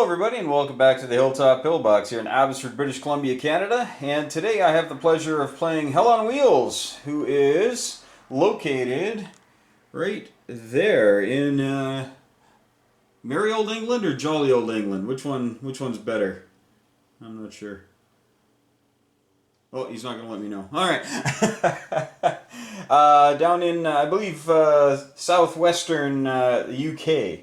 everybody, and welcome back to the Hilltop Pillbox here in Abbotsford, British Columbia, Canada. And today I have the pleasure of playing Hell on Wheels, who is located right there in merry old England or jolly old England. Which one's better? I'm not sure. Oh, he's not going to let me know. All right. Down in, I believe, southwestern UK.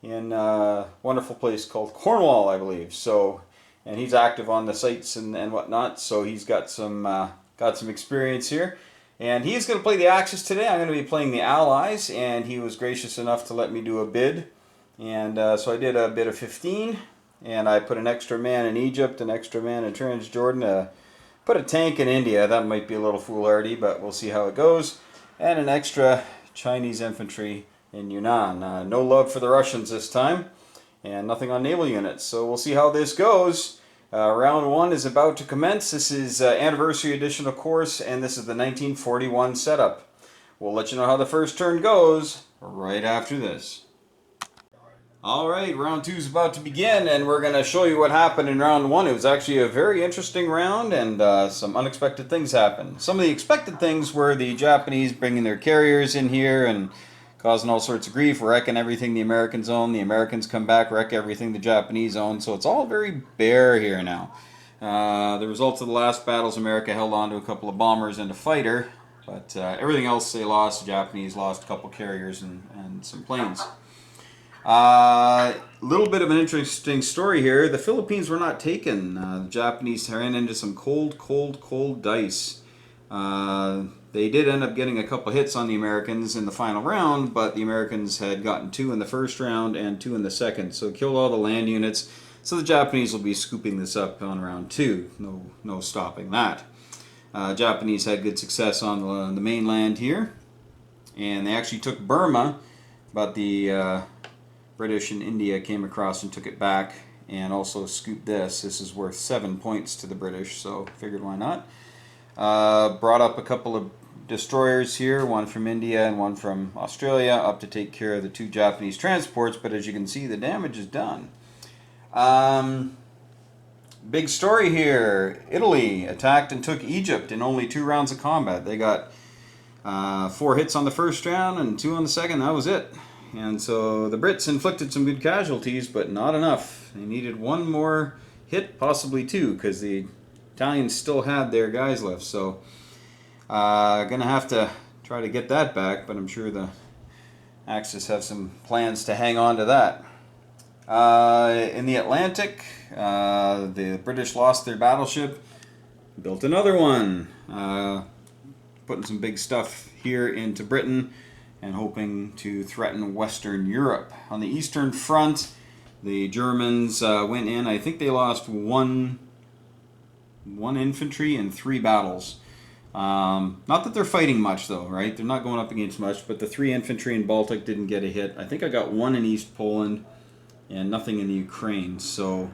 In a wonderful place called Cornwall, I believe. So, and he's active on the sites and whatnot. So he's got some experience here, and he's going to play the Axis today. I'm going to be playing the Allies, and he was gracious enough to let me do a bid, and so I did a bid of 15, and I put an extra man in Egypt, an extra man in Transjordan, put a tank in India. That might be a little foolhardy, but we'll see how it goes, and an extra Chinese infantry in Yunnan. No love for the Russians this time, and nothing on naval units. So we'll see how this goes. Round one is about to commence. This is Anniversary Edition, of course, and this is the 1941 setup. We'll let you know how the first turn goes right after this. Alright, round two is about to begin, and we're going to show you what happened in round one. It was actually a very interesting round, and some unexpected things happened. Some of the expected things were the Japanese bringing their carriers in here and causing all sorts of grief, wrecking everything the Americans own. The Americans come back, wreck everything the Japanese own. So it's all very bare here now. The results of the last battles, America held on to a couple of bombers and a fighter, but everything else they lost. The Japanese lost a couple carriers and some planes. Little bit of an interesting story here. The Philippines were not taken. The Japanese ran into some cold dice. They did end up getting a couple hits on the Americans in the final round, but the Americans had gotten 2 in the first round and 2 in the second, so killed all the land units. So the Japanese will be scooping this up on round 2. No stopping that. Japanese had good success on the mainland here, and they actually took Burma, but the British and India came across and took it back, and also scooped this. This is worth 7 points to the British, so figured why not. Brought up a couple of destroyers here, one from India and one from Australia, up to take care of the 2 Japanese transports, but as you can see, the damage is done. Big story here. Italy attacked and took Egypt in only 2 rounds of combat. They got 4 hits on the first round and 2 on the second. That was it. And so the Brits inflicted some good casualties, but not enough. They needed 1 more hit, possibly 2, because the Italians still had their guys left. So gonna have to try to get that back, but I'm sure the Axis have some plans to hang on to that. In the Atlantic, the British lost their battleship, built another one, putting some big stuff here into Britain and hoping to threaten Western Europe. On the Eastern Front, the Germans went in. I think they lost one infantry in 3 battles. Not that they're fighting much though, right? They're not going up against much, but the 3 infantry in Baltic didn't get a hit. I think I got 1 in East Poland and nothing in the Ukraine. So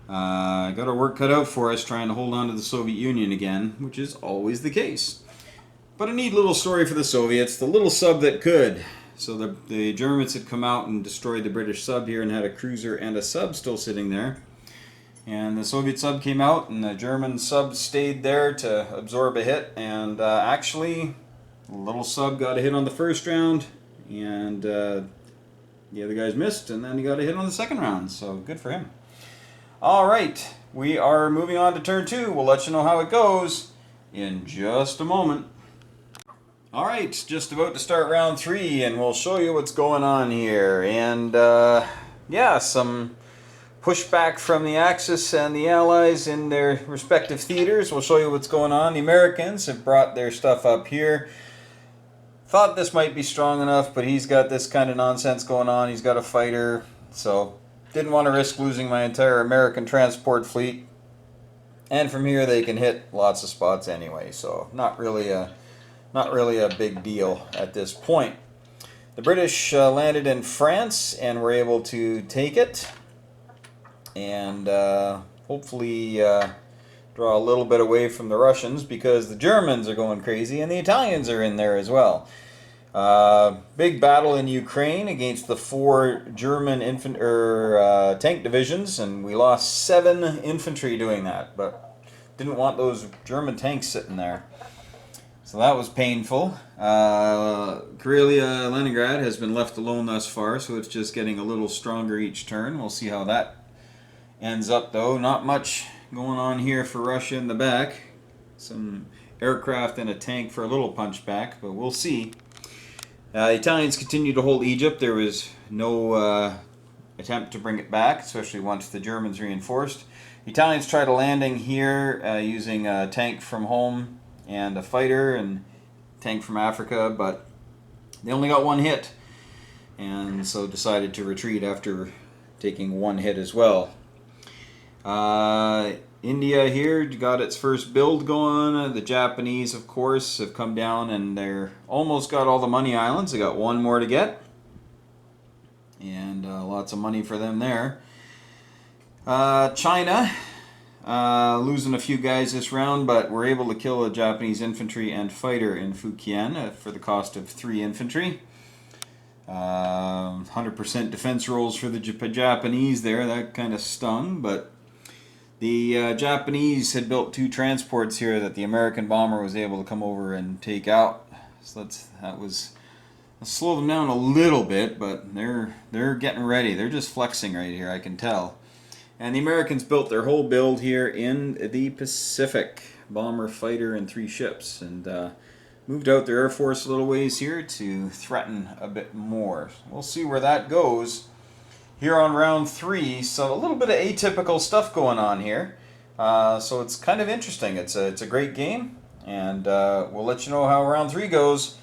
got our work cut out for us trying to hold on to the Soviet Union again, which is always the case. But a neat little story for the Soviets, the little sub that could. So the Germans had come out and destroyed the British sub here and had a cruiser and a sub still sitting there. And the Soviet sub came out, and the German sub stayed there to absorb a hit. And actually, the little sub got a hit on the first round, and the other guys missed, and then he got a hit on the second round. So good for him. All right, we are moving on to turn 2. We'll let you know how it goes in just a moment. All right, just about to start round 3, and we'll show you what's going on here. And yeah, some pushback from the Axis and the Allies in their respective theaters. We'll show you what's going on. The Americans have brought their stuff up here. Thought this might be strong enough, but he's got this kind of nonsense going on. He's got a fighter, so didn't want to risk losing my entire American transport fleet. And from here they can hit lots of spots anyway, so not really a big deal at this point. The British landed in France and were able to take it, and hopefully draw a little bit away from the Russians, because the Germans are going crazy and the Italians are in there as well. Big battle in Ukraine against the 4 German tank divisions, and we lost 7 infantry doing that, but didn't want those German tanks sitting there. So that was painful. Karelia Leningrad has been left alone thus far, so it's just getting a little stronger each turn. We'll see how that ends up, though. Not much going on here for Russia in the back. Some aircraft and a tank for a little punch back, but we'll see. The Italians continue to hold Egypt. There was no attempt to bring it back, especially once the Germans reinforced. The Italians tried a landing here using a tank from home and a fighter and tank from Africa, but they only got 1 hit, and so decided to retreat after taking 1 hit as well. India here got its first build going. The Japanese, of course, have come down and they're almost got all the money islands. They got 1 more to get, and lots of money for them there. China losing a few guys this round, but we're able to kill a Japanese infantry and fighter in Fujian for the cost of 3 infantry. 100% defense rolls for the Japanese there. That kind of stung, but the Japanese had built 2 transports here that the American bomber was able to come over and take out. So that was slow them down a little bit, but they're getting ready. They're just flexing right here, I can tell. And the Americans built their whole build here in the Pacific. Bomber, fighter, and 3 ships. And moved out their Air Force a little ways here to threaten a bit more. We'll see where that goes here on round 3. So a little bit of atypical stuff going on here. So it's kind of interesting. It's a great game. And we'll let you know how round 3 goes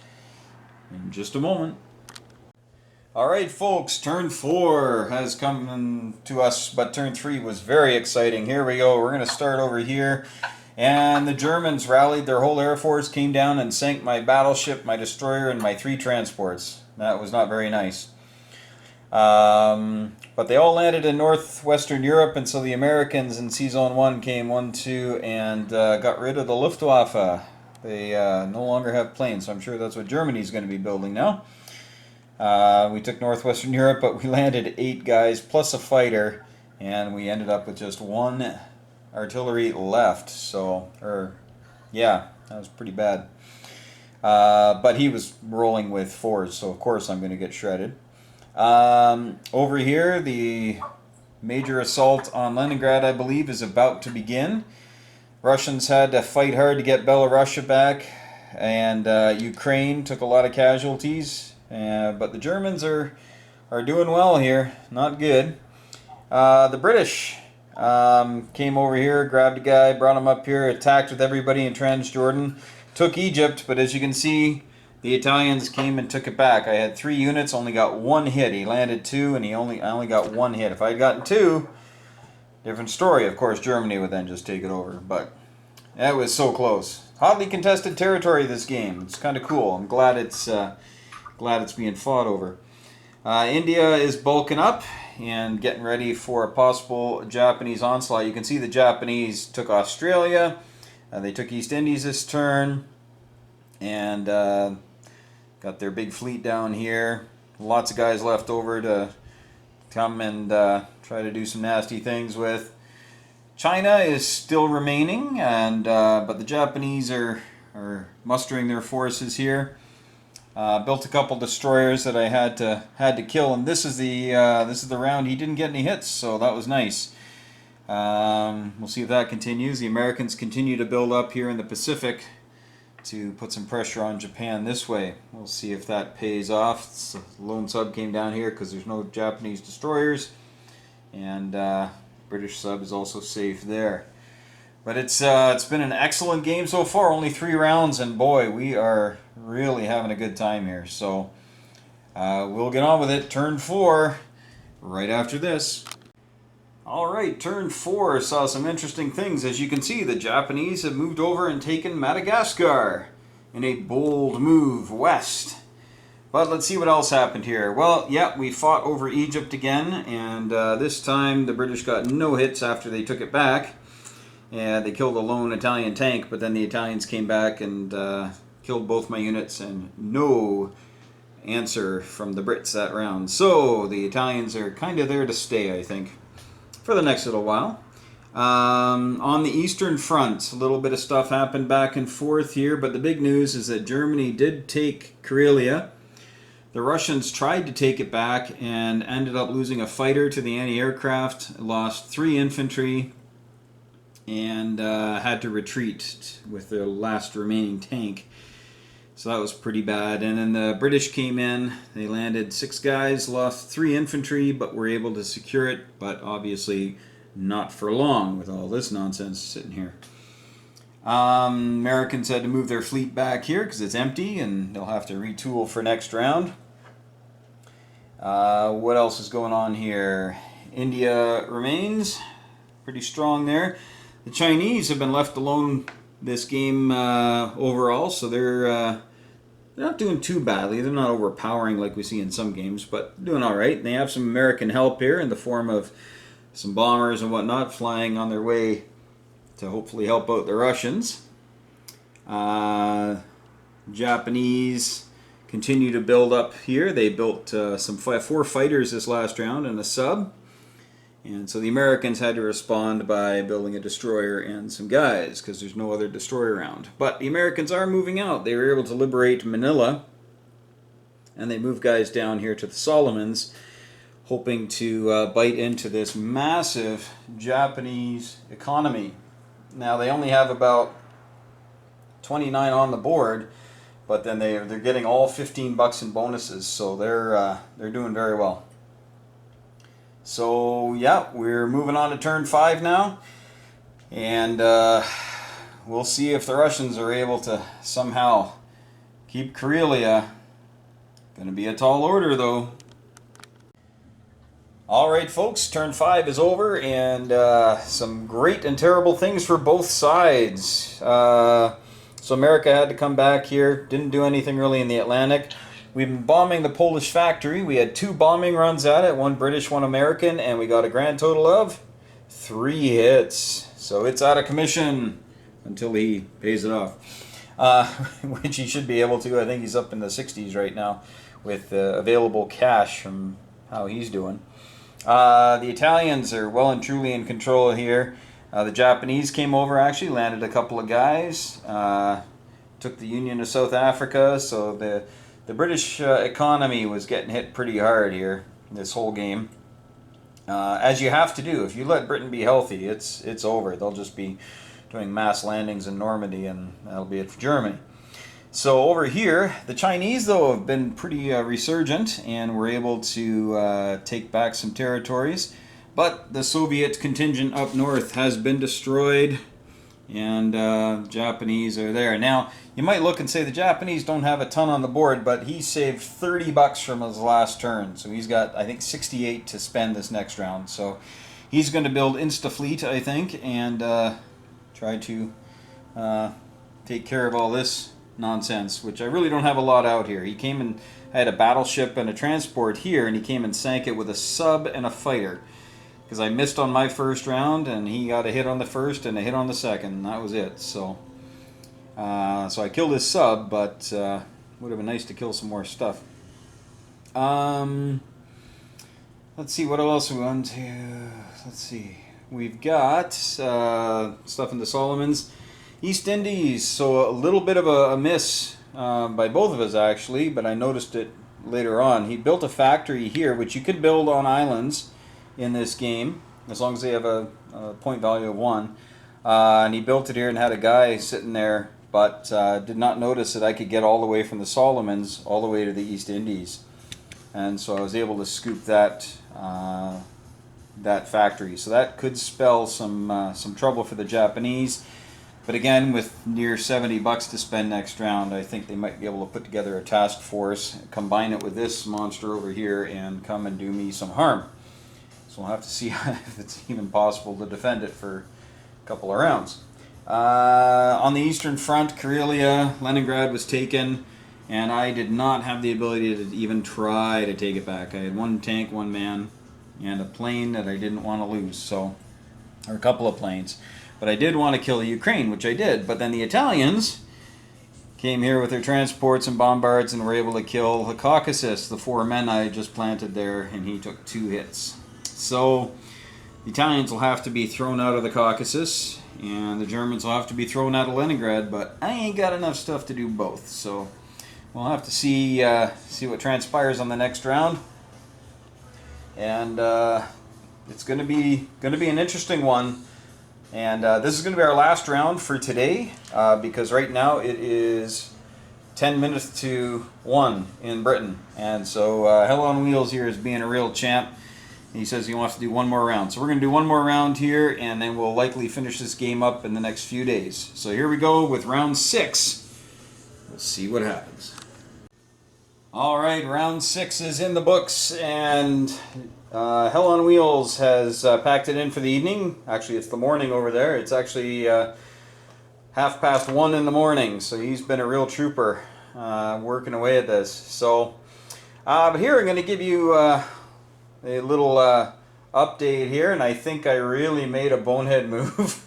in just a moment. Alright folks, turn 4 has come to us, but turn 3 was very exciting. Here we go, we're going to start over here. And the Germans rallied their whole air force, came down and sank my battleship, my destroyer, and my 3 transports. That was not very nice. But they all landed in northwestern Europe, and so the Americans in Sea Zone 1 came 1-2 and got rid of the Luftwaffe. They no longer have planes, so I'm sure that's what Germany's going to be building now. We took northwestern Europe, but we landed 8 guys plus a fighter, and we ended up with just 1 artillery left. Yeah, that was pretty bad. But he was rolling with 4s, so of course I'm going to get shredded. Over here, the major assault on Leningrad, I believe, is about to begin. Russians had to fight hard to get Belarusia back, and Ukraine took a lot of casualties. But the Germans are doing well here. Not good. The British came over here, grabbed a guy, brought him up here, attacked with everybody in Transjordan, took Egypt, but as you can see, the Italians came and took it back. I had 3 units, only got 1 hit. He landed 2, and I only got 1 hit. If I had gotten 2, different story. Of course, Germany would then just take it over, but that was so close. Hotly contested territory, this game. It's kind of cool. I'm glad it's being fought over. India is bulking up and getting ready for a possible Japanese onslaught. You can see the Japanese took Australia. They took East Indies this turn. And got their big fleet down here. Lots of guys left over to come and try to do some nasty things with. China is still remaining, and but the Japanese are mustering their forces here. Built a couple destroyers that I had to kill, and this is the round he didn't get any hits, so that was nice. We'll see if that continues. The Americans continue to build up here in the Pacific to put some pressure on Japan this way. We'll see if that pays off. The lone sub came down here because there's no Japanese destroyers, and British sub is also safe there. But it's been an excellent game so far. Only 3 rounds, and boy, we are really having a good time here. So we'll get on with it. Turn 4 right after this. Alright, turn 4 saw some interesting things. As you can see, the Japanese have moved over and taken Madagascar in a bold move west. But let's see what else happened here. Well, yeah, we fought over Egypt again, and this time the British got no hits after they took it back. And they killed a lone Italian tank, but then the Italians came back and killed both my units, and no answer from the Brits that round. So the Italians are kind of there to stay, I think, for the next little while. On the Eastern Front, a little bit of stuff happened back and forth here, but the big news is that Germany did take Karelia. The Russians tried to take it back and ended up losing a fighter to the anti-aircraft, lost 3 infantry, and had to retreat with their last remaining tank. So that was pretty bad. And then the British came in. They landed 6 guys, lost 3 infantry, but were able to secure it. But obviously not for long with all this nonsense sitting here. Americans had to move their fleet back here because it's empty and they'll have to retool for next round. What else is going on here? India remains pretty strong there. The Chinese have been left alone this game overall, so they're not doing too badly. They're not overpowering like we see in some games, but doing all right. And they have some American help here in the form of some bombers and whatnot flying on their way to hopefully help out the Russians. Japanese continue to build up here. They built 4 fighters this last round and a sub. And so the Americans had to respond by building a destroyer and some guys because there's no other destroyer around. But the Americans are moving out. They were able to liberate Manila and they moved guys down here to the Solomons, hoping to bite into this massive Japanese economy. Now they only have about 29 on the board, but then they're getting all $15 in bonuses, so they're doing very well. So yeah, we're moving on to turn 5 now, and we'll see if the Russians are able to somehow keep Karelia. Going to be a tall order though. Alright folks, turn 5 is over, and some great and terrible things for both sides. So America had to come back here, didn't do anything really in the Atlantic. We've been bombing the Polish factory. We had 2 bombing runs at it, 1 British, 1 American, and we got a grand total of 3 hits. So it's out of commission until he pays it off, which he should be able to. I think he's up in the 60s right now with available cash from how he's doing. The Italians are well and truly in control here. The Japanese came over, actually landed a couple of guys, took the Union of South Africa, so the British economy was getting hit pretty hard here this whole game, as you have to do. If you let Britain be healthy, it's over. They'll just be doing mass landings in Normandy, and that'll be it for Germany. So over here, the Chinese, though, have been pretty resurgent and were able to take back some territories. But the Soviet contingent up north has been destroyed, and Japanese are there. Now, you might look and say the Japanese don't have a ton on the board, but he saved $30 from his last turn. So he's got, I think, 68 to spend this next round. So he's going to build Insta-Fleet, I think, and try to take care of all this nonsense, which I really don't have a lot out here. He came and had a battleship and a transport here, and he came and sank it with a sub and a fighter. Because I missed on my first round, and he got a hit on the first and a hit on the second, and that was it. So I killed his sub, but would have been nice to kill some more stuff. Let's see, what else we want to... Let's see. We've got stuff in the Solomons. East Indies, so a little bit of a miss by both of us, actually, but I noticed it later on. He built a factory here, which you could build on islands in this game, as long as they have a point value of 1. And he built it here and had a guy sitting there, but did not notice that I could get all the way from the Solomons all the way to the East Indies. And so I was able to scoop that factory. So that could spell some trouble for the Japanese. But again, with near $70 to spend next round, I think they might be able to put together a task force, combine it with this monster over here, and come and do me some harm. So we'll have to see if it's even possible to defend it for a couple of rounds. On the Eastern Front, Karelia, Leningrad was taken, and I did not have the ability to even try to take it back. I had 1 tank, 1 man, and a plane that I didn't want to lose, or a couple of planes. But I did want to kill Ukraine, which I did. But then the Italians came here with their transports and bombards and were able to kill the Caucasus, the 4 men I just planted there, and he took 2 hits. So the Italians will have to be thrown out of the Caucasus, and the Germans will have to be thrown out of Leningrad, but I ain't got enough stuff to do both, so we'll have to see what transpires on the next round. And it's going to be an interesting one. And this is going to be our last round for today, because right now it is 10 minutes to 1 in Britain. And so Hell on Wheels here is being a real champ. He says he wants to do one more round. So we're going to do one more round here, and then we'll likely finish this game up in the next few days. So here we go with round 6. Let's see what happens. All right, round 6 is in the books, and Hell on Wheels has packed it in for the evening. Actually, it's the morning over there. It's actually 1:30 in the morning, so he's been a real trooper working away at this. So, but here I'm going to give you a little update here, and I think I really made a bonehead move.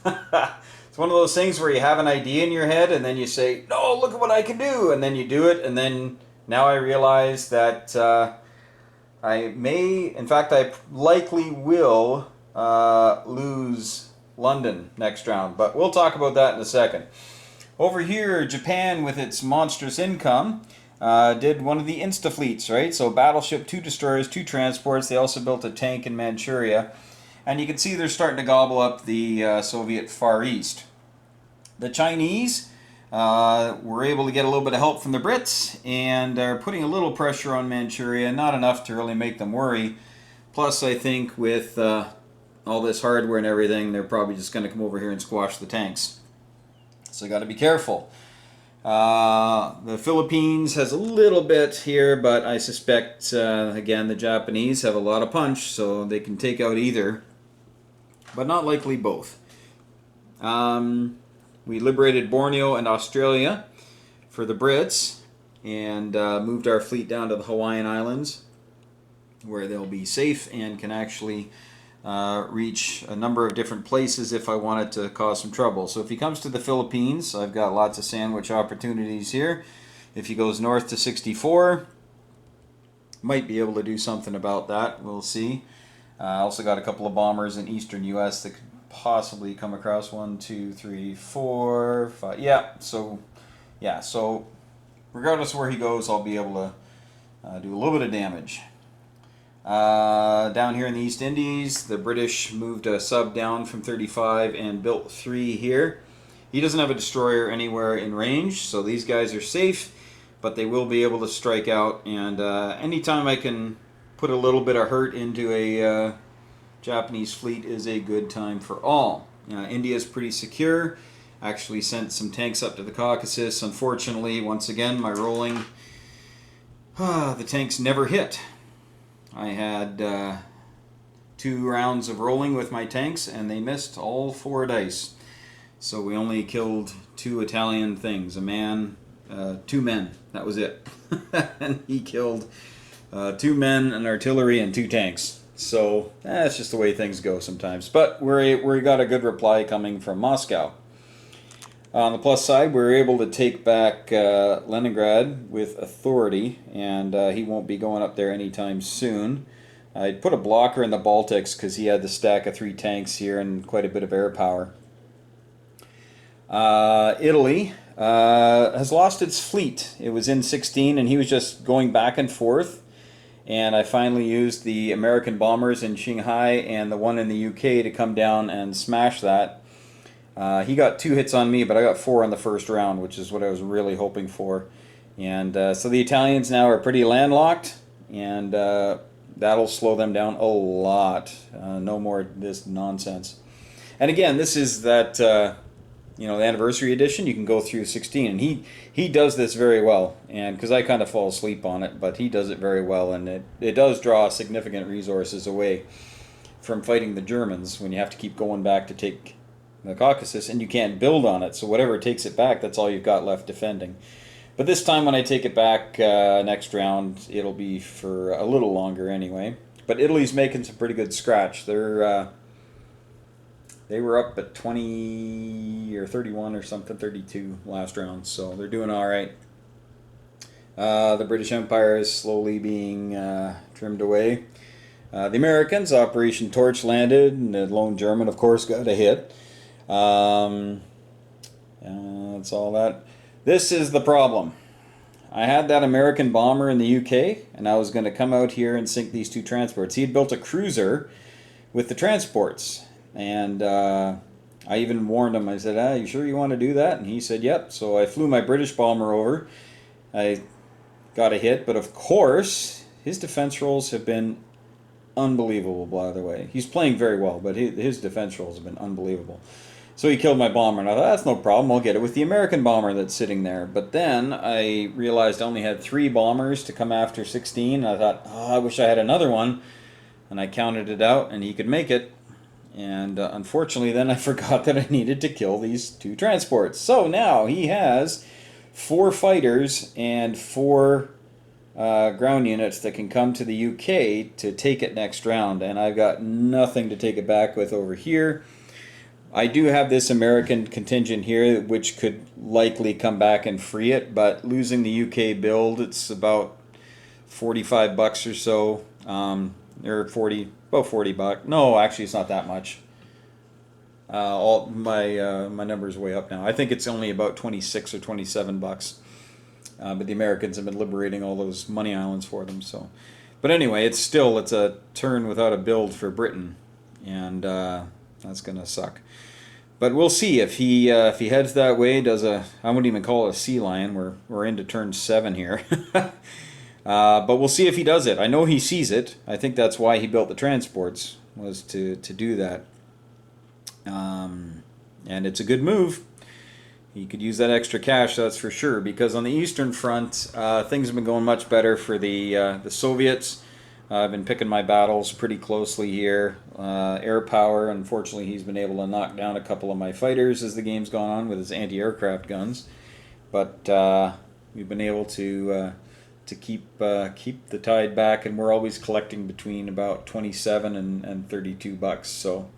It's one of those things where you have an idea in your head, and then you say, "No, look at what I can do," and then you do it, and then now I realize that I may, in fact, I likely will lose London next round, but we'll talk about that in a second. Over here, Japan, with its monstrous income, did one of the Insta-fleets, right? So battleship, 2 destroyers, 2 transports. They also built a tank in Manchuria. And you can see they're starting to gobble up the Soviet Far East. The Chinese were able to get a little bit of help from the Brits and are putting a little pressure on Manchuria, not enough to really make them worry. Plus, I think with all this hardware and everything, they're probably just going to come over here and squash the tanks. So got to be careful. The Philippines has a little bit here, but I suspect, again, the Japanese have a lot of punch, so they can take out either, but not likely both. We liberated Borneo and Australia for the Brits, and moved our fleet down to the Hawaiian Islands, where they'll be safe and can actually reach a number of different places if I wanted to cause some trouble. So if he comes to the Philippines, I've got lots of sandwich opportunities here. If he goes north to 64, might be able to do something about that. We'll see. I also got a couple of bombers in eastern U.S. that could possibly come across. 1, 2, 3, 4, 5. Yeah, so regardless of where he goes, I'll be able to do a little bit of damage. Down here in the East Indies, the British moved a sub down from 35 and built 3 here. He doesn't have a destroyer anywhere in range, so these guys are safe, but they will be able to strike out, and anytime I can put a little bit of hurt into a Japanese fleet is a good time for all. India is pretty secure. Actually sent some tanks up to the Caucasus. Unfortunately, once again, my rolling, the tanks never hit. I had 2 rounds of rolling with my tanks, and they missed all 4 dice. So we only killed 2 Italian things. 2 men. That was it. And he killed 2 men, an artillery, and 2 tanks. So that's just the way things go sometimes. But we got a good reply coming from Moscow. On the plus side, we were able to take back Leningrad with authority, and he won't be going up there anytime soon. I put a blocker in the Baltics because he had the stack of 3 tanks here and quite a bit of air power. Italy has lost its fleet. It was in 16, and he was just going back and forth. And I finally used the American bombers in Shanghai and the one in the UK to come down and smash that. He got 2 hits on me, but I got 4 on the first round, which is what I was really hoping for. And so the Italians now are pretty landlocked, and that'll slow them down a lot. No more of this nonsense. And again, this is that, the anniversary edition. You can go through 16, and he does this very well. And because I kind of fall asleep on it, but he does it very well, and it does draw significant resources away from fighting the Germans when you have to keep going back to take the Caucasus, and you can't build on it, so whatever takes it back, that's all you've got left defending. But this time when I take it back next round, it'll be for a little longer anyway. But Italy's making some pretty good scratch. They're They were up at 20 or 31 or something, 32 last round, so they're doing all right. The British Empire is slowly being trimmed away. The Americans, Operation Torch landed, and the lone German, of course, got a hit. That's all that. This is the problem. I had that American bomber in the UK, and I was going to come out here and sink these 2 transports. He had built a cruiser with the transports, and I even warned him. I said, you sure you want to do that? And he said, yep. So I flew my British bomber over. I got a hit, but of course, his defense rolls have been unbelievable, by the way. He's playing very well, but his defense rolls have been unbelievable. So he killed my bomber, and I thought, that's no problem, I'll get it with the American bomber that's sitting there. But then I realized I only had 3 bombers to come after 16, and I thought, I wish I had another one. And I counted it out, and he could make it. And unfortunately, then I forgot that I needed to kill these 2 transports. So now he has 4 fighters and 4 ground units that can come to the UK to take it next round, and I've got nothing to take it back with over here. I do have this American contingent here, which could likely come back and free it, but losing the UK build, it's about $45 or so, or about $40. No, actually, it's not that much. All my number's way up now. I think it's only about $26 or $27. But the Americans have been liberating all those money islands for them. So, but anyway, it's a turn without a build for Britain, and that's gonna suck. But we'll see if he heads that way. I wouldn't even call it a sea lion. We're into turn 7 here. But we'll see if he does it. I know he sees it. I think that's why he built the transports, was to do that. And it's a good move. He could use that extra cash, that's for sure, because on the Eastern Front, things have been going much better for the Soviets. I've been picking my battles pretty closely here. Air power, unfortunately, he's been able to knock down a couple of my fighters as the game's gone on with his anti-aircraft guns. But we've been able to keep the tide back, and we're always collecting between about 27 and $32. So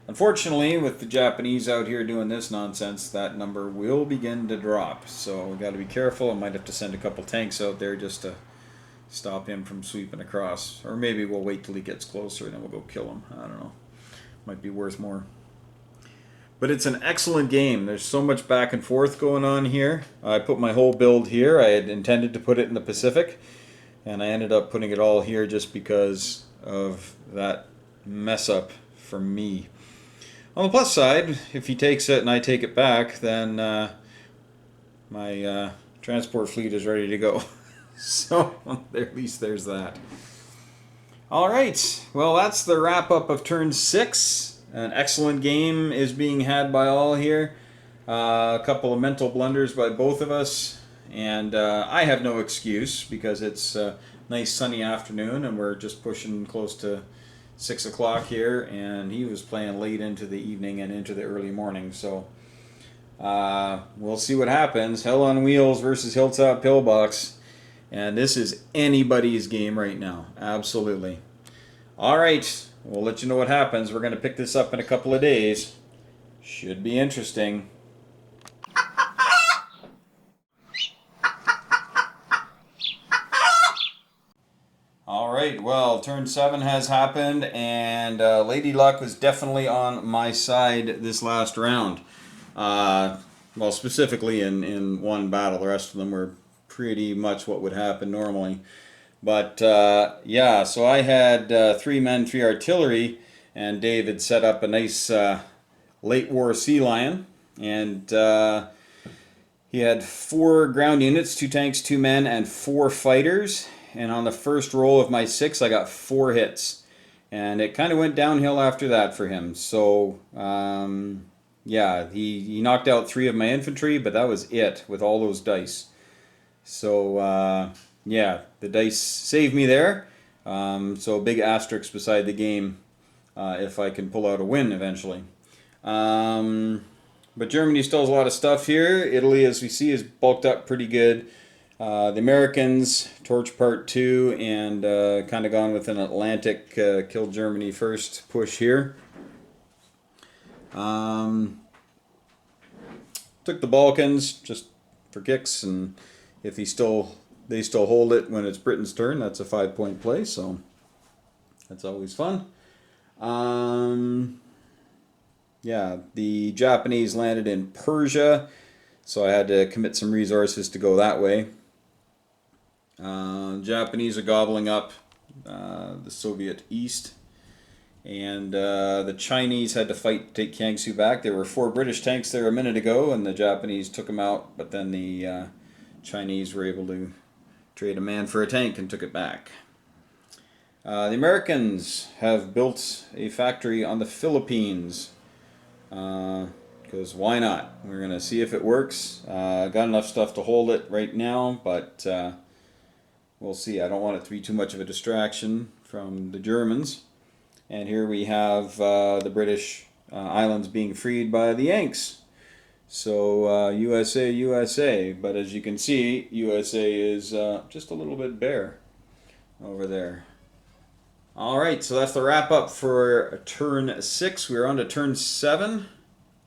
unfortunately, with the Japanese out here doing this nonsense, that number will begin to drop. So we've got to be careful. I might have to send a couple tanks out there just to stop him from sweeping across. Or maybe we'll wait till he gets closer and then we'll go kill him. I don't know. Might be worth more. But it's an excellent game. There's so much back and forth going on here. I put my whole build here. I had intended to put it in the Pacific, and I ended up putting it all here just because of that mess up for me. On the plus side, if he takes it and I take it back, then my transport fleet is ready to go. So at least there's that. All right, well, that's the wrap up of turn 6. An excellent game is being had by all here. A couple of mental blunders by both of us, and I have no excuse because it's a nice sunny afternoon and we're just pushing close to 6 o'clock here, and he was playing late into the evening and into the early morning. So we'll see what happens. Hell on Wheels versus Hilltop Pillbox. And this is anybody's game right now. Absolutely. All right. We'll let you know what happens. We're going to pick this up in a couple of days. Should be interesting. All right. Well, turn 7 has happened, and Lady Luck was definitely on my side this last round. Well, specifically in one battle. The rest of them were pretty much what would happen normally. But yeah, so I had 3 men, 3 artillery, and David set up a nice late war Sea Lion, and he had 4 ground units, 2 tanks, 2 men, and 4 fighters. And on the first roll of my 6, I got 4 hits, and it kind of went downhill after that for him. So yeah, he knocked out 3 of my infantry, but that was it with all those dice. So yeah, the dice saved me there. So a big asterisk beside the game if I can pull out a win eventually. But Germany still has a lot of stuff here. Italy, as we see, is bulked up pretty good. The Americans, Torch Part 2, and kind of gone with an Atlantic kill Germany first push here. Took the Balkans just for kicks, and if they still hold it when it's Britain's turn, that's a 5-point play, so that's always fun. Yeah, the Japanese landed in Persia, so I had to commit some resources to go that way. Japanese are gobbling up the Soviet East, and the Chinese had to fight to take Jiangsu back. There were 4 British tanks there a minute ago, and the Japanese took them out, but then the Chinese were able to trade a man for a tank and took it back. The Americans have built a factory on the Philippines, because why not? We're going to see if it works. Got enough stuff to hold it right now, but we'll see. I don't want it to be too much of a distraction from the Germans. And here we have the British islands being freed by the Yanks. So USA, USA. But as you can see, USA is just a little bit bare over there. All right, so that's the wrap up for turn 6. We're on to turn 7.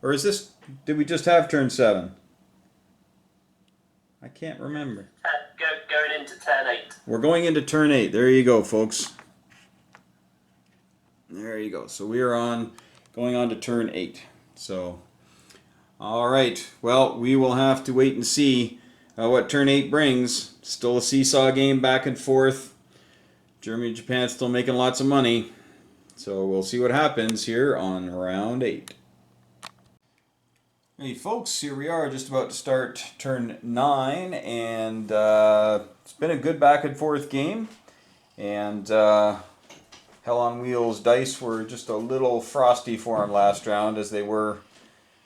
Or is this, did we just have turn 7? I can't remember. Going into turn 8. We're going into turn 8. There you go, folks. There you go. So we are going on to turn 8. So, all right. Well, we will have to wait and see what turn 8 brings. Still a seesaw game back and forth. Germany and Japan still making lots of money. So we'll see what happens here on round 8. Hey folks, here we are just about to start turn 9, and it's been a good back and forth game. And Hell on Wheels dice were just a little frosty for him last round, as they were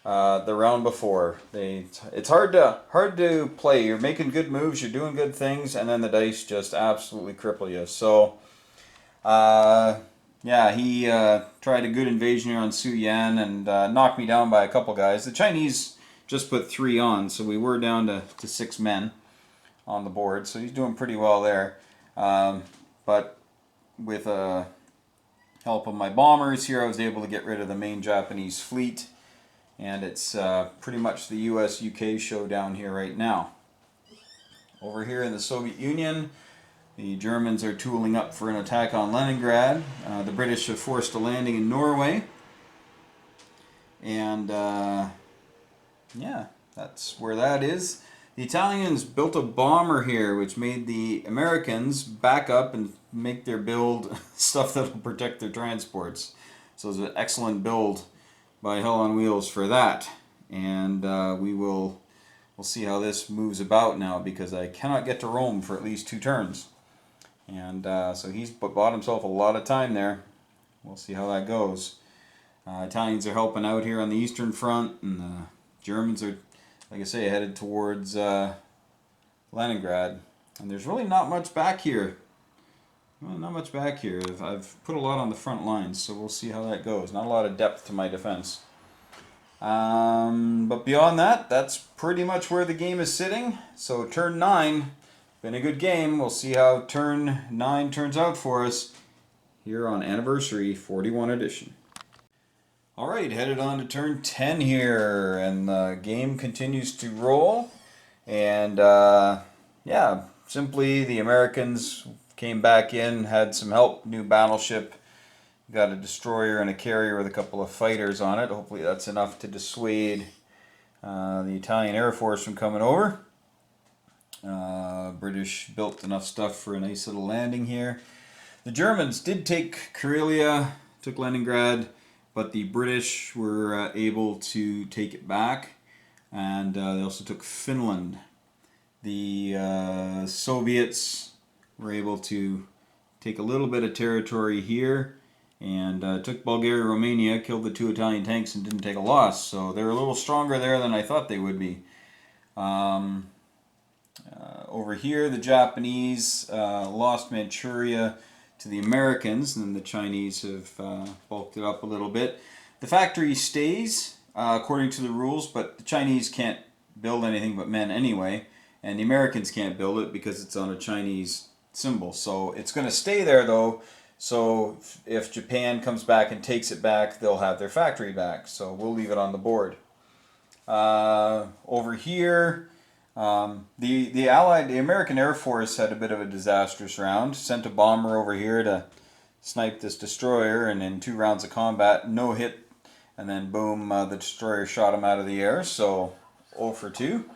the round before. It's hard to play. You're making good moves, you're doing good things, and then the dice just absolutely cripple you. So, yeah, he tried a good invasion here on Su Yan and knocked me down by a couple guys. The Chinese just put 3 on, so we were down to 6 men on the board. So he's doing pretty well there. But with help of my bombers here, I was able to get rid of the main Japanese fleet. And it's pretty much the US-UK showdown here right now. Over here in the Soviet Union, the Germans are tooling up for an attack on Leningrad. The British have forced a landing in Norway. And yeah, that's where that is. The Italians built a bomber here, which made the Americans back up and make their build stuff that will protect their transports. So it's an excellent build by Hell on Wheels for that. And we'll see how this moves about now, because I cannot get to Rome for at least 2 turns. And so he's bought himself a lot of time there. We'll see how that goes. Italians are helping out here on the Eastern Front, and the Germans are, like I say, headed towards Leningrad. And there's really not much back here. Well, not much back here. I've put a lot on the front lines, so we'll see how that goes. Not a lot of depth to my defense. But beyond that, that's pretty much where the game is sitting. So turn 9, been a good game. We'll see how turn 9 turns out for us here on Anniversary 41 edition. Alright, headed on to turn 10 here, and the game continues to roll. And yeah, simply the Americans came back in, had some help, new battleship, got a destroyer and a carrier with a couple of fighters on it. Hopefully that's enough to dissuade the Italian Air Force from coming over. British built enough stuff for a nice little landing here. The Germans did take Karelia, took Leningrad, but the British were able to take it back, and they also took Finland. The Soviets were able to take a little bit of territory here, and took Bulgaria, Romania, killed the 2 Italian tanks, and didn't take a loss. So they're a little stronger there than I thought they would be. Over here, the Japanese lost Manchuria to the Americans, and then the Chinese have bulked it up a little bit. The factory stays according to the rules, but the Chinese can't build anything but men anyway, and the Americans can't build it because it's on a Chinese symbol. So it's going to stay there though, So if Japan comes back and takes it back, they'll have their factory back. So we'll leave it on the board. Over here, the American Air Force had a bit of a disastrous round. Sent a bomber over here to snipe this destroyer, and in 2 rounds of combat, no hit, and then boom, the destroyer shot him out of the air. So 0 for 2.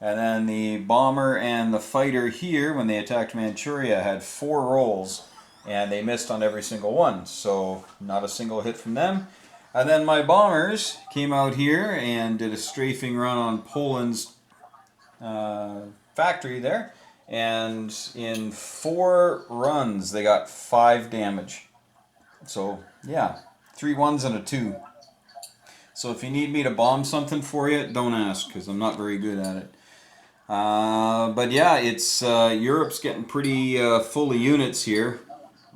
And then the bomber and the fighter here, when they attacked Manchuria, had 4 rolls, and they missed on every single one. So not a single hit from them. And then my bombers came out here and did a strafing run on Poland's factory there. And in 4 runs, they got 5 damage. So yeah, 3 1s and a 2. So if you need me to bomb something for you, don't ask, because I'm not very good at it. But yeah, it's Europe's getting pretty full of units here.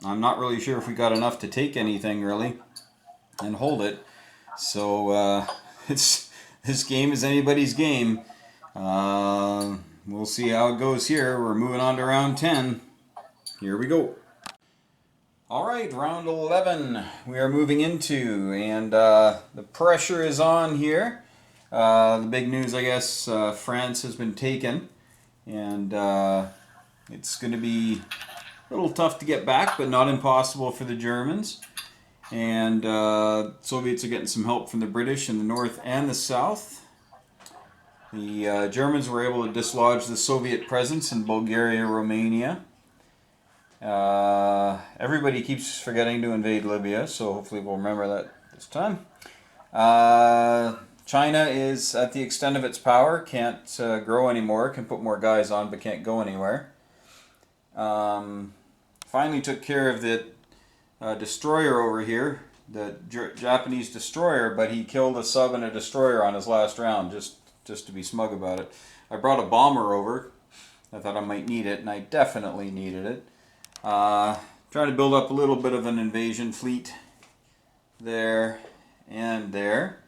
I'm not really sure if we got enough to take anything really and hold it. So this game is anybody's game. We'll see how it goes here. We're moving on to round 10. Here we go. All right, round 11 we are moving into, and the pressure is on here. The big news, I guess, France has been taken, and it's going to be a little tough to get back, but not impossible for the Germans. And Soviets are getting some help from the British in the north and the south. The Germans were able to dislodge the Soviet presence in Bulgaria, Romania. Everybody keeps forgetting to invade Libya, so hopefully we'll remember that this time. China is at the extent of its power, can't grow anymore, can put more guys on, but can't go anywhere. Finally took care of the destroyer over here, the Japanese destroyer, but he killed a sub and a destroyer on his last round, just to be smug about it. I brought a bomber over. I thought I might need it, and I definitely needed it. Trying to build up a little bit of an invasion fleet there and there.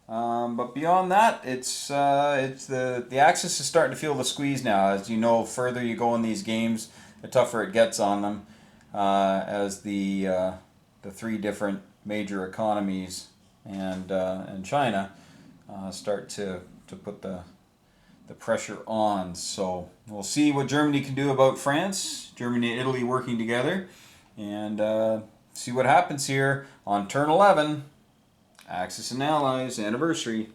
But beyond that, it's the Axis is starting to feel the squeeze now. As you know, further you go in these games, the tougher it gets on them. As the 3 different major economies and China start to put the pressure on. So we'll see what Germany can do about France. Germany and Italy working together, and see what happens here on turn 11. Axis and Allies Anniversary.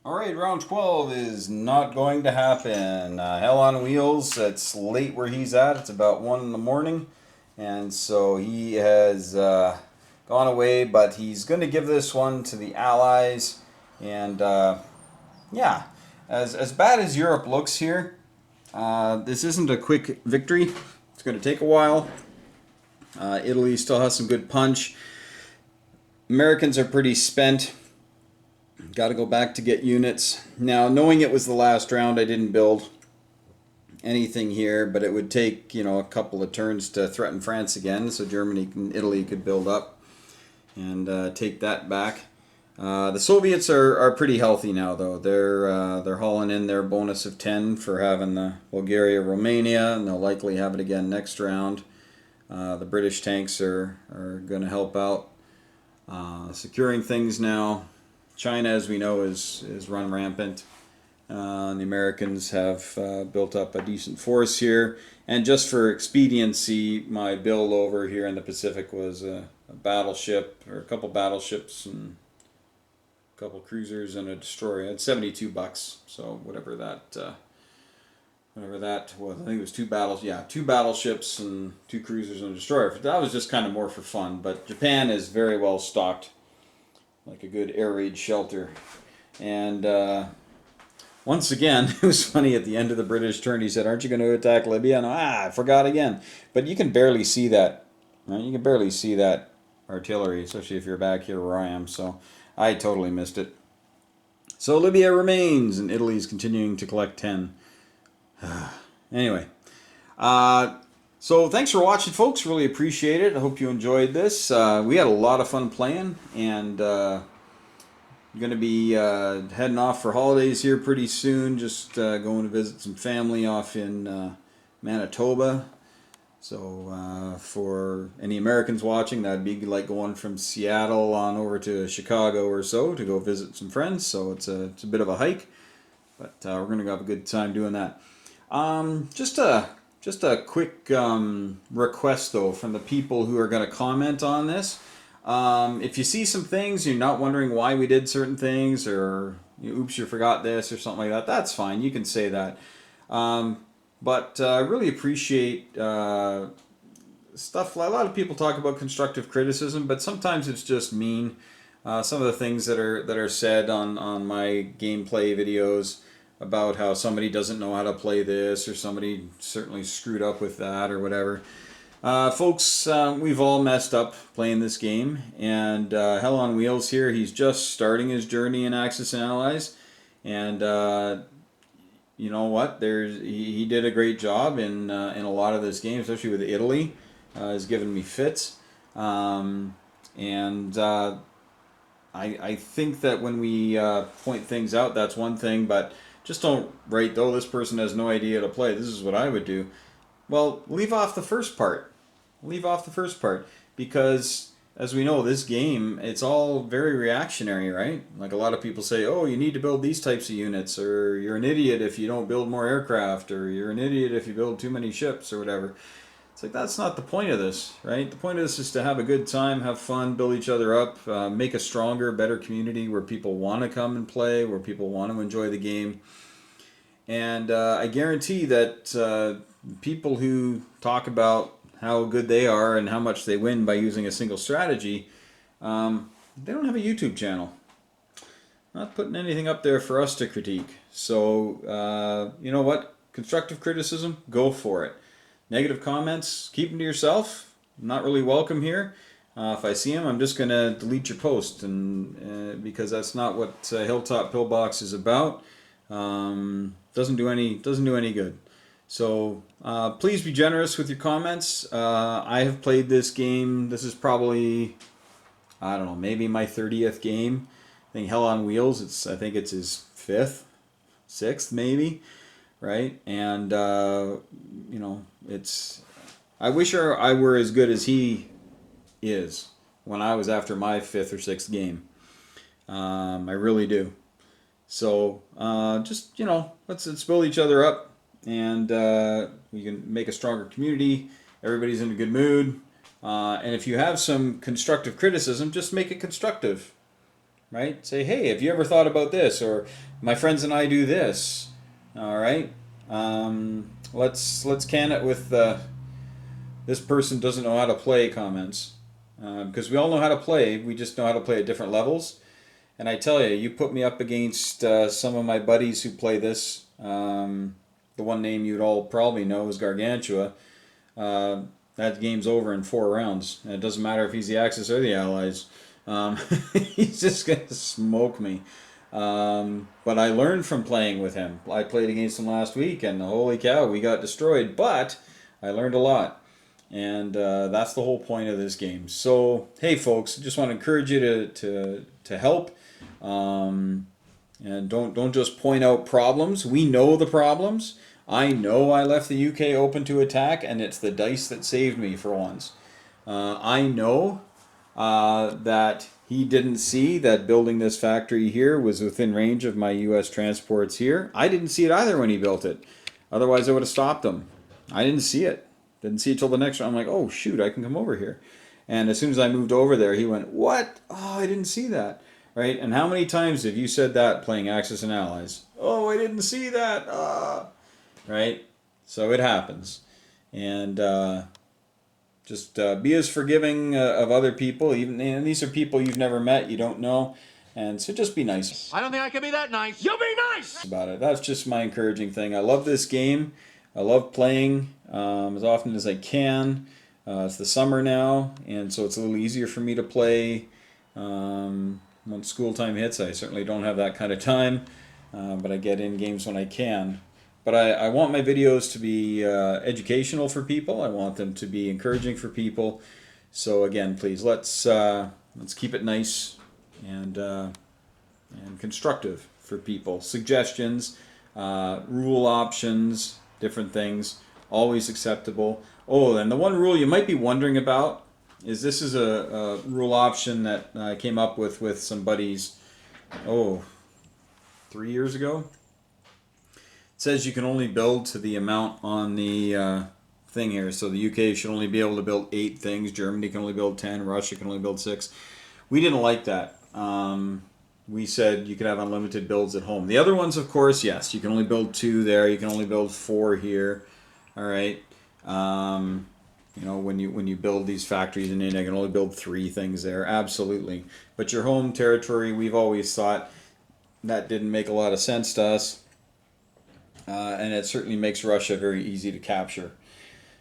Alright, round 12 is not going to happen. Hell on Wheels, it's late where he's at. It's about 1 in the morning. And so he has gone away, but he's going to give this one to the Allies. And yeah, as bad as Europe looks here, this isn't a quick victory. It's going to take a while. Italy still has some good punch. Americans are pretty spent. Got to go back to get units. Now, knowing it was the last round, I didn't build anything here, but it would take, a couple of turns to threaten France again, so Germany and Italy could build up and take that back. The Soviets are pretty healthy now, though. They're hauling in their bonus of 10 for having the Bulgaria, Romania, and they'll likely have it again next round. The British tanks are going to help out. Securing things now. China, as we know, is run rampant. The Americans have built up a decent force here. And just for expediency, my build over here in the Pacific was a battleship, or a couple battleships, and a couple cruisers and a destroyer. I had $72, so whatever that was. I think it was 2 battleships and 2 cruisers and a destroyer. That was just kind of more for fun. But Japan is very well stocked, like a good air raid shelter. And once again, it was funny, at the end of the British turn, he said, "Aren't you going to attack Libya?" And I forgot again. But you can barely see that. Right? You can barely see that artillery, especially if you're back here where I am. So I totally missed it. So Libya remains, and Italy's continuing to collect 10. Anyway, so thanks for watching, folks. Really appreciate it. I hope you enjoyed this. We had a lot of fun playing, and I'm going to be heading off for holidays here pretty soon. Just going to visit some family off in Manitoba. So for any Americans watching, that'd be like going from Seattle on over to Chicago or so to go visit some friends. So it's a bit of a hike, but we're gonna have a good time doing that. Just a quick request though from the people who are gonna comment on this. If you see some things, you're not wondering why we did certain things, or oops, you forgot this or something like that. That's fine. You can say that. But I really appreciate stuff. A lot of people talk about constructive criticism, but sometimes it's just mean. Some of the things that are said on my gameplay videos about how somebody doesn't know how to play this, or somebody certainly screwed up with that, or whatever. Folks, we've all messed up playing this game, and Hell on Wheels here, he's just starting his journey in Axis and Allies, and you know what? He did a great job in a lot of this game, especially with Italy. Has given me fits, and I think that when we point things out, that's one thing, but just don't write, oh, this person has no idea how to play. This is what I would do. Well, leave off the first part. Leave off the first part, because as we know, this game, it's all very reactionary, right? Like a lot of people say, oh, you need to build these types of units, or you're an idiot if you don't build more aircraft, or you're an idiot if you build too many ships, or whatever. It's like, that's not the point of this, right? The point of this is to have a good time, have fun, build each other up, make a stronger, better community where people want to come and play, where people want to enjoy the game. And I guarantee that people who talk about how good they are and how much they win by using a single strategy, they don't have a YouTube channel. Not putting anything up there for us to critique. So, you know what? Constructive criticism, go for it. Negative comments, keep them to yourself. Not really welcome here. If I see them, I'm just going to delete your post, and because that's not what Hilltop Pillbox is about. Doesn't do any good. So please be generous with your comments. I have played this game. This is probably, I don't know, maybe my 30th game. I think Hell on Wheels. I think it's his 5th, 6th maybe, right? And you know, I wish I were as good as he is when I was after my 5th or 6th game. I really do. So just, you know, let's build each other up, and we can make a stronger community. Everybody's in a good mood. And if you have some constructive criticism, just make it constructive, right? Say, hey, have you ever thought about this? Or my friends and I do this. All right. Let's can it with this person doesn't know how to play comments, because we all know how to play. We just know how to play at different levels. And I tell you, you put me up against some of my buddies who play this. The one name you'd all probably know is Gargantua. That game's over in 4 rounds. And it doesn't matter if he's the Axis or the Allies. He's just going to smoke me. But I learned from playing with him. I played against him last week, and holy cow, we got destroyed. But I learned a lot. And that's the whole point of this game. So, hey, folks, just want to encourage you to help. And don't just point out problems. We know the problems. I know I left the UK open to attack, and it's the dice that saved me for once. I know that he didn't see that building this factory here was within range of my US transports here. I didn't see it either when he built it. Otherwise, I would have stopped him. I didn't see it. Didn't see it till the next round. I'm like, oh, shoot, I can come over here. And as soon as I moved over there, he went, what? Oh, I didn't see that. Right? And how many times have you said that playing Axis and Allies? Oh, I didn't see that. Right? So it happens. And just be as forgiving of other people. And these are people you've never met, you don't know. And so just be nice. I don't think I can be that nice. You be nice! About it. That's just my encouraging thing. I love this game. I love playing as often as I can. It's the summer now, and so it's a little easier for me to play. Once school time hits, I certainly don't have that kind of time, but I get in games when I can. But I want my videos to be educational for people. I want them to be encouraging for people. So again, please, let's keep it nice and constructive for people. Suggestions, rule options, different things, always acceptable. Oh, and the one rule you might be wondering about is this is a rule option that I came up with some buddies, 3 years ago. It says you can only build to the amount on the thing here. So the UK should only be able to build 8 things. Germany can only build 10. Russia can only build 6. We didn't like that. We said you could have unlimited builds at home. The other ones, of course, yes, you can only build 2 there. You can only build 4 here. All right. When you build these factories in India, you can only build 3 things there. Absolutely. But your home territory, we've always thought that didn't make a lot of sense to us. And it certainly makes Russia very easy to capture.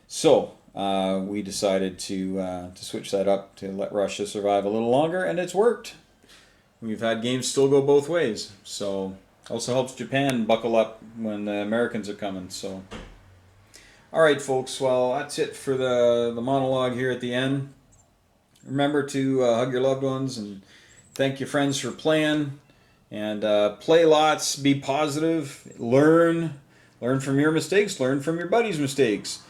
So we decided to switch that up to let Russia survive a little longer, and it's worked. We've had games still go both ways. So also helps Japan buckle up when the Americans are coming. So, all right, folks. Well, that's it for the monologue here at the end. Remember to hug your loved ones and thank your friends for playing. And play lots, be positive, learn from your mistakes, learn from your buddies' mistakes.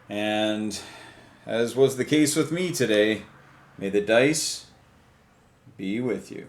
And as was the case with me today, may the dice be with you.